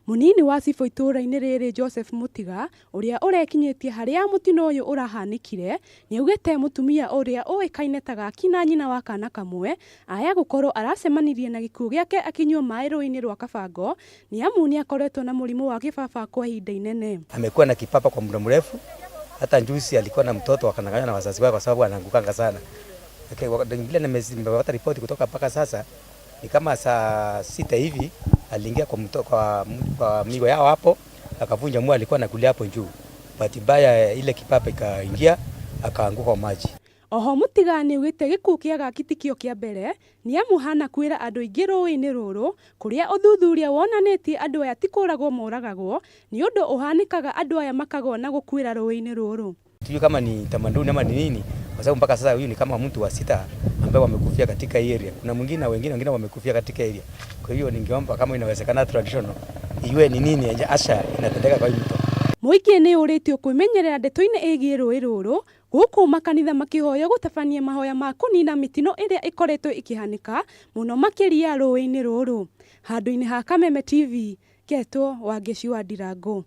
Munini wa cibũ itũũra-inĩ rĩrĩ Joseph Mutiga, ũrĩa ũrekinyĩtie harĩa mũtino ũyũ ũrahanĩkire, nĩaugĩte mũtumia ũrĩa ũĩkaine ta Gaki na nyina wa kana kamwe, aya gũkorwo aracemanirie na gĩkuũ gĩake akinyua maai rũũĩ-inĩ rwa Kabango, nĩamu nĩakoretwo na mũrimũ wa kibaba kwa ihinda inene. Amekuwa na kibaba kwa muda mrefu, hata juzi alikuwa na mtoto akanang'anywa na wazazi wake kwa sababu anaangukanga sana. Vile nimepata ripoti kutoka mpaka sasa ni kama saa 6 hivi aliingia kwa migo yao hapo, akavunja mua, alikuwa anakulia hapo juu. Bahati mbaya ile kibaba ikaingia akaanguka kwa maji. Oho Mutiga nĩaugĩte gĩkuũ kĩa Gaki tikĩo kĩa mbere, nĩamu hanakuĩra andũ aingĩ rũũĩ-inĩ rũrũ, kũrĩa ũthuthuria wonanĩtie andũ aya ti kũragwo moragagwo, nĩ ũndũ ũhanĩkaga andũ aya makagwa na gũkuĩra rũũĩ-inĩ rũrũ. Sijui kama ni tamaduni ama ni nini, kwa sababu mpaka sasa huyu ni kama mtu wa 6 ambaye wamekufia katika area. Kuna mwingine na wengine wamekufia katika area. Kwa hiyo ningeomba kama inawezekana traditional iwe ni nini asha inatendeka kwa hiyo mto. Mũingĩ nĩ ũrĩtio kwĩmenyerera ndeto-inĩ ĩgiĩ rũũĩ rũrũ, gũkũ makanitha makĩhoya gũtabania mahoya ma kũnina mĩtino ĩrĩa ĩkoretwo ĩkĩhanĩka mũno makĩria rũũĩ-inĩ rũrũ. Handũ-inĩ ha Kameme TV, Ketwo Wangeci wa Ndirango.